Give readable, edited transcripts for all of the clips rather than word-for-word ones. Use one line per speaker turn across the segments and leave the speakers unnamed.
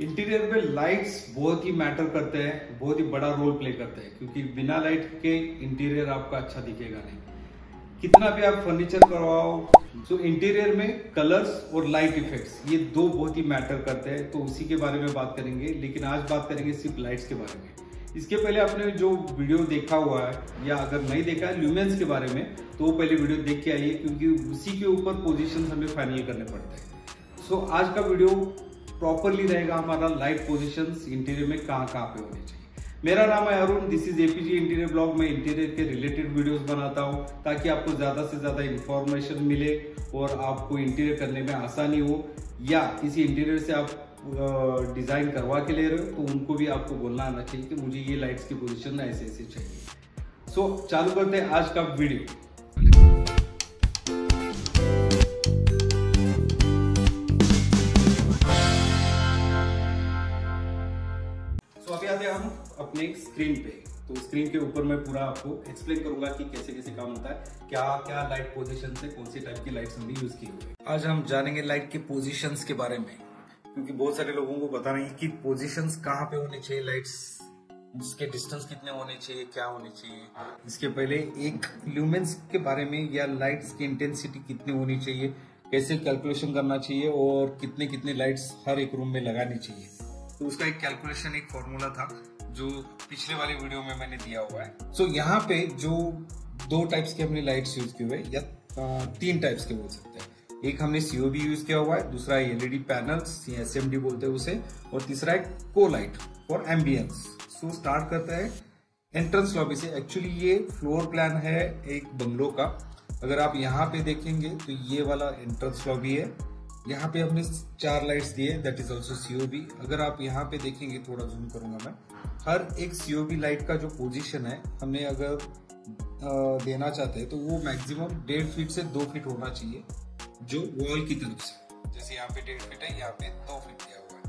Interior में lights बहुत ही matter करते हैं, बहुत ही बड़ा रोल प्ले करते हैं, क्योंकि बिना लाइट के इंटीरियर आपका अच्छा दिखेगा नहीं। कितना भी आप फर्नीचर करवाओ, तो इंटीरियर में कलर्स और लाइट इफेक्ट्स ये दो बहुत ही मैटर करते हैं। तो उसी के बारे में बात करेंगे, लेकिन आज बात करेंगे सिर्फ लाइट्स के बारे में। इसके पहले आपने जो वीडियो देखा हुआ है या अगर नहीं देखा है ल्यूमेंस के बारे में, तो वो पहले वीडियो देख के आइए, क्योंकि उसी के ऊपर पोजीशन हमें फाइनल करने पड़ते हैं। सो आज का वीडियो प्रॉपरली रहेगा हमारा लाइट पोजीशंस इंटीरियर में कहाँ पे होने चाहिए। मेरा नाम है Arun, this is APG interior blog. में इंटीरियर के रिलेटेड वीडियोस बनाता हूँ ताकि आपको ज़्यादा से ज़्यादा इंफॉर्मेशन मिले और आपको इंटीरियर करने में आसानी हो, या किसी इंटीरियर से आप डिज़ाइन करवा के ले रहे हो तो उनको भी आपको बोलना आना चाहिए कि मुझे ये लाइट्स की पोजीशन ऐसे ऐसे चाहिए। सो चालू करते हैं आज का वीडियो। अभी आते हैं हम अपने स्क्रीन पे। तो स्क्रीन के ऊपर मैं पूरा आपको एक्सप्लेन करूंगा कि कैसे कैसे काम होता है, क्या क्या लाइट पोजीशन से कौन सी टाइप की लाइट्स हमने यूज की हुई है। आज हम जानेंगे लाइट के पोजीशंस के बारे में, क्योंकि बहुत सारे लोगों को पता नहीं कि पोजीशंस कहाँ पे होने चाहिए, लाइट्स उसके डिस्टेंस कितने होने चाहिए, क्या होने चाहिए। इसके पहले एक ल्यूमेंस के बारे में या लाइट्स की इंटेंसिटी कितनी होनी चाहिए, कैसे कैलकुलेशन करना चाहिए और कितने कितने लाइट्स हर एक रूम में लगानी चाहिए। तो उसका एक कैलकुलेशन, एक फॉर्मूला था जो पिछले वाली वीडियो में मैंने दिया हुआ है। सो यहाँ पे जो दो टाइप्स के हमने लाइट्स यूज किए हुए या तीन टाइप्स के बोल सकते हैं। एक हमने सीओबी यूज किया हुआ है, दूसरा एलईडी पैनल्स या एसएमडी बोलते हैं उसे, और तीसरा एक को light for ambience. So start करता है एंट्रेंस लॉबी से। एक्चुअली ये फ्लोर प्लान है एक बंगलो का। अगर आप यहाँ पे देखेंगे तो ये वाला एंट्रेंस लॉबी है। यहाँ पे हमने 4 लाइट्स दिए, दैट इज ऑल्सो सीओबी। अगर आप यहाँ पे देखेंगे, थोड़ा जूम करूंगा मैं, हर एक सीओबी लाइट का जो पोजीशन है हमने अगर देना चाहते हैं तो वो मैक्सिमम 1.5 फीट से 2 फीट होना चाहिए, जो वॉल की तरफ से। जैसे यहाँ पे 1.5 फीट है, यहाँ पे 2 फीट दिया हुआ है।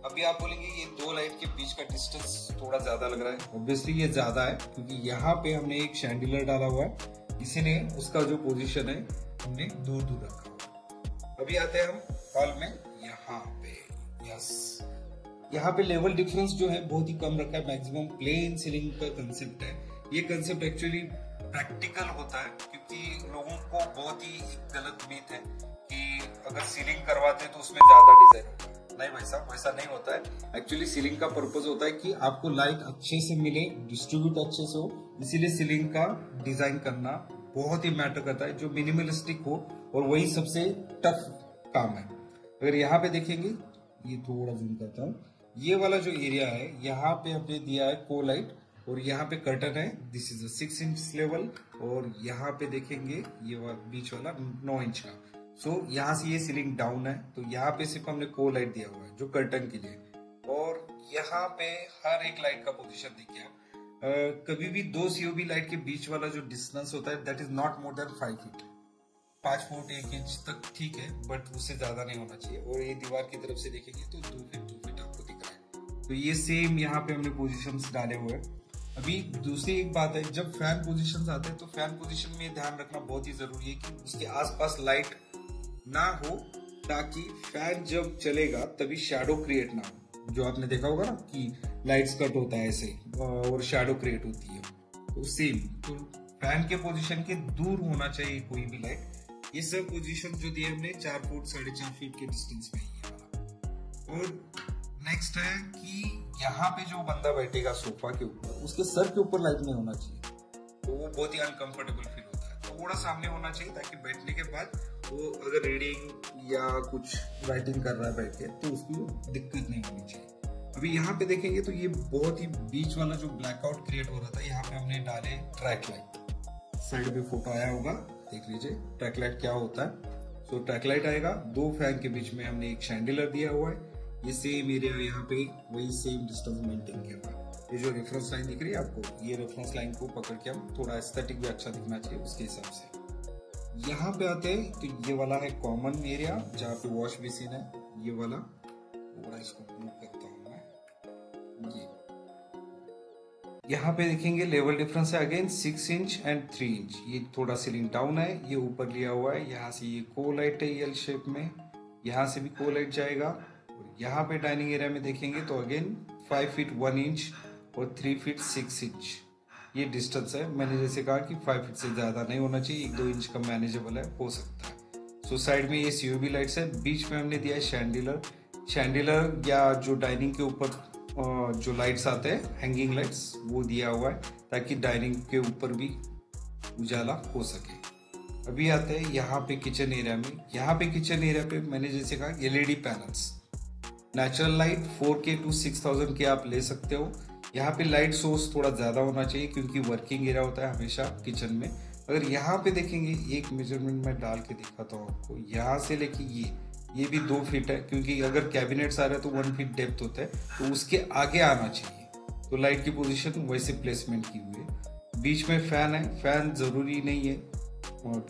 अभी आप बोलेंगे ये दो लाइट के बीच का डिस्टेंस थोड़ा ज्यादा लग रहा है। ऑब्वियसली ये ज्यादा है, क्योंकि यहाँ पे हमने एक शैंडिलर डाला हुआ है, इसीलिए उसका जो पोजीशन है हमने दूर दूर रखा। अभी आते हैं हम हॉल में। यहाँ पे यस, यहाँ पे लेवल डिफरेंस जो है बहुत ही कम रखा है। मैक्सिमम प्लेन सीलिंग का कंसेप्ट है। ये कंसेप्ट एक्चुअली प्रैक्टिकल होता है, क्योंकि लोगों को बहुत ही गलत मीत है कि अगर सीलिंग करवाते हैं तो उसमें ज्यादा डिजाइन होता है। नहीं भाई साहब, वैसा नहीं होता है। एक्चुअली सीलिंग का पर्पज होता है कि आपको लाइट अच्छे से मिले, डिस्ट्रीब्यूट अच्छे से हो, इसीलिए सीलिंग का डिजाइन करना बहुत ही मैटर करता है, जो मिनिमलिस्टिक हो, और वही सबसे टफ काम है। अगर यहाँ पे देखेंगे, ये थोड़ा जूम करता हूँ, ये वाला जो एरिया है यहाँ पे हमने दिया है को लाइट, और यहाँ पे कर्टन है, दिस इज 6 इंच लेवल, और यहाँ पे देखेंगे ये बीच वाला 9 इंच का। सो यहाँ से ये सीलिंग डाउन है, तो यहाँ पे सिर्फ हमने को लाइट दिया हुआ है जो कर्टन के लिए। और यहाँ पे हर एक लाइट का पोजिशन देखिए। कभी भी दो सीओबी लाइट के बीच वाला जो डिस्टेंस होता है that is not more than 5 feet. 5 foot 1 inch तक ठीक है, बट उससे ज्यादा नहीं होना चाहिए। और ये दीवार की तरफ से देखेंगे तो 2 फीट आपको दिख रहा है। तो ये सेम यहाँ पे हमने पोजीशंस डाले हुए हैं। अभी दूसरी एक बात है, जब फैन पोजीशंस आते हैं तो फैन पोजीशन में ध्यान रखना बहुत ही जरूरी है कि उसके आसपास लाइट ना हो, ताकि फैन जब चलेगा तभी शैडो क्रिएट ना हो। जो आपने देखा होगा ना कि लाइट्स कट होता है ऐसे और शैडो क्रिएट होती है, तो सेम तो फैन के पोजीशन के दूर होना चाहिए कोई भी लाइट। ये सब पोजीशन जो दिए हमने 4 फुट 4.5 फीट के डिस्टेंस में ही है। और नेक्स्ट है कि यहाँ पे जो बंदा बैठेगा सोफा के ऊपर, उसके सर के ऊपर लाइट नहीं होना चाहिए, तो वो बहुत ही अनकंफर्टेबल फील होता है। थोड़ा सामने होना चाहिए, ताकि बैठने के बाद वो अगर रीडिंग या कुछ राइटिंग कर रहा है बैठ के तो उसको दिक्कत नहीं होनी चाहिए। अभी यहाँ पे देखेंगे तो ये बहुत ही बीच वाला जो ब्लैकआउट क्रिएट हो रहा था, यहाँ पे हमने डाले ट्रैक लाइट। साइड पे फोटो आया होगा, देख लीजिए ट्रैक लाइट क्या होता है। सो ट्रैक लाइट आएगा, 2 फैन के बीच में हमने एक शैंडिलर दिया हुआ है। ये सेम एरिया यहाँ पे वही सेम डिस्टेंस मेंटेन किया हुआ है। ये जो रेफरेंस लाइन दिख रही है आपको, ये रेफरेंस लाइन को पकड़ के हम थोड़ा एस्थेटिक भी अच्छा दिखना चाहिए उसके हिसाब से। यहाँ पे आते हैं तो ये वाला है कॉमन एरिया जहाँ पे वॉश बेसिन है। ये वाला थोड़ा इसको मूव करता हूँ मैं। ये यहाँ पे देखेंगे लेवल डिफरेंस है अगेन 6 इंच एंड 3 इंच। ये थोड़ा सीलिंग डाउन है, ये ऊपर लिया हुआ है। यहाँ से ये को लाइट है एल शेप में, यहाँ से भी को लाइट जाएगा यहाँ पे डाइनिंग एरिया में देखेंगे तो अगेन 5 फीट 1 इंच और 3 फीट 6 इंच ये डिस्टेंस है। मैंने जैसे कहा कि 5 फीट से ज़्यादा नहीं होना चाहिए, 1-2 इंच का मैनेजेबल है, हो सकता है। सो साइड में ये COB लाइट्स है, बीच में हमने दिया है शैंडिलर या जो डाइनिंग के ऊपर जो लाइट्स आते हैं हैंगिंग लाइट्स वो दिया हुआ है ताकि डाइनिंग के ऊपर भी उजाला हो सके। अभी आते हैं यहाँ पे किचन एरिया में। यहाँ पे किचन एरिया पे मैंने जैसे कहा LED panels, natural light 4K to 6000 के आप ले सकते हो। यहाँ पे लाइट सोर्स थोड़ा ज़्यादा होना चाहिए क्योंकि वर्किंग एरिया होता है हमेशा किचन में। अगर यहाँ पे देखेंगे एक मेजरमेंट मैं डाल के दिखाता हूँ आपको, यहाँ से लेके ये भी 2 फीट है क्योंकि अगर कैबिनेट्स आ रहे हैं तो 1 फीट डेप्थ होता है तो उसके आगे आना चाहिए। तो लाइट की पोजीशन वैसे प्लेसमेंट की हुई है। बीच में फैन है, फैन ज़रूरी नहीं है,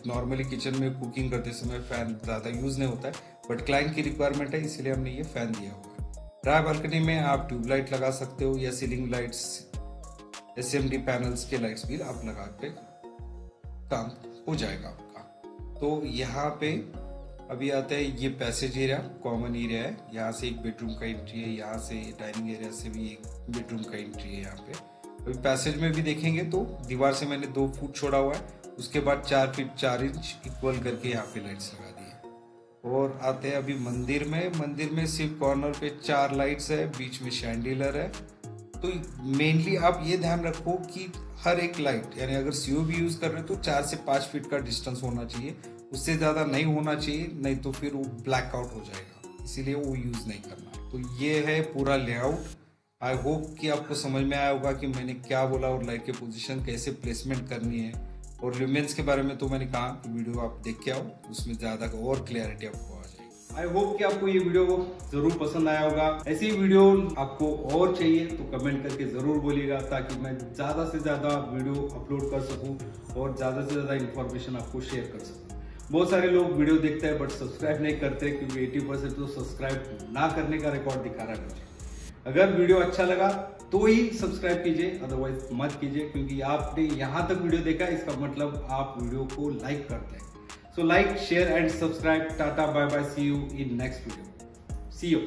नॉर्मली किचन में कुकिंग करते समय फैन ज़्यादा यूज़ नहीं होता है, बट क्लाइंट की रिक्वायरमेंट है इसलिए हमने ये फैन दिया हुआ है। ड्राई बालकनी में आप ट्यूबलाइट लगा सकते हो या सीलिंग लाइट्स, SMD पैनल्स के लाइट्स भी आप लगा के काम हो जाएगा आपका। तो यहाँ पे अभी आता है ये पैसेज एरिया, कॉमन एरिया है, यहाँ से एक बेडरूम का एंट्री है, यहाँ से डाइनिंग एरिया से भी एक बेडरूम का एंट्री है यहाँ पे। अभी पैसेज में भी देखेंगे तो दीवार से मैंने 2 फुट छोड़ा हुआ है, उसके बाद 4 फीट 4 इंच इक्वल करके यहाँ पे लाइट्स लगा दी है। और आते हैं अभी मंदिर में सिर्फ कॉर्नर पे 4 लाइट्स है, बीच में शैंडिलर है। तो मेनली आप ये ध्यान रखो कि हर एक लाइट यानी अगर COB यूज कर रहे हो तो 4 से 5 फीट का डिस्टेंस होना चाहिए, उससे ज़्यादा नहीं होना चाहिए, नहीं तो फिर वो ब्लैकआउट हो जाएगा, इसीलिए वो यूज़ नहीं करना है। तो ये है पूरा लेआउट। आई होप कि आपको समझ में आया होगा कि मैंने क्या बोला और लाइट के पोजीशन कैसे प्लेसमेंट करनी है। और ल्यूमेंस के बारे में तो मैंने कहा कि वीडियो आप देख के आओ, उसमें ज़्यादा और क्लियरिटी आपको आ जाएगी। आई होप कि आपको ये वीडियो जरूर पसंद आया होगा। ऐसी वीडियो आपको और चाहिए तो कमेंट करके जरूर बोलिएगा ताकि मैं ज़्यादा से ज़्यादा वीडियो अपलोड कर सकूँ और ज़्यादा से ज़्यादा इन्फॉर्मेशन आपको शेयर कर सकूँ। बहुत सारे लोग वीडियो देखते हैं बट सब्सक्राइब नहीं करते क्योंकि 80% तो सब्सक्राइब ना करने का रिकॉर्ड दिखा रहा है मुझे। अगर वीडियो अच्छा लगा तो ही सब्सक्राइब कीजिए, अदरवाइज मत कीजिए क्योंकि आपने यहाँ तक वीडियो देखा इसका मतलब आप वीडियो को लाइक करते हैं। So like, share and subscribe. Tata, bye bye, see you in next video. See you.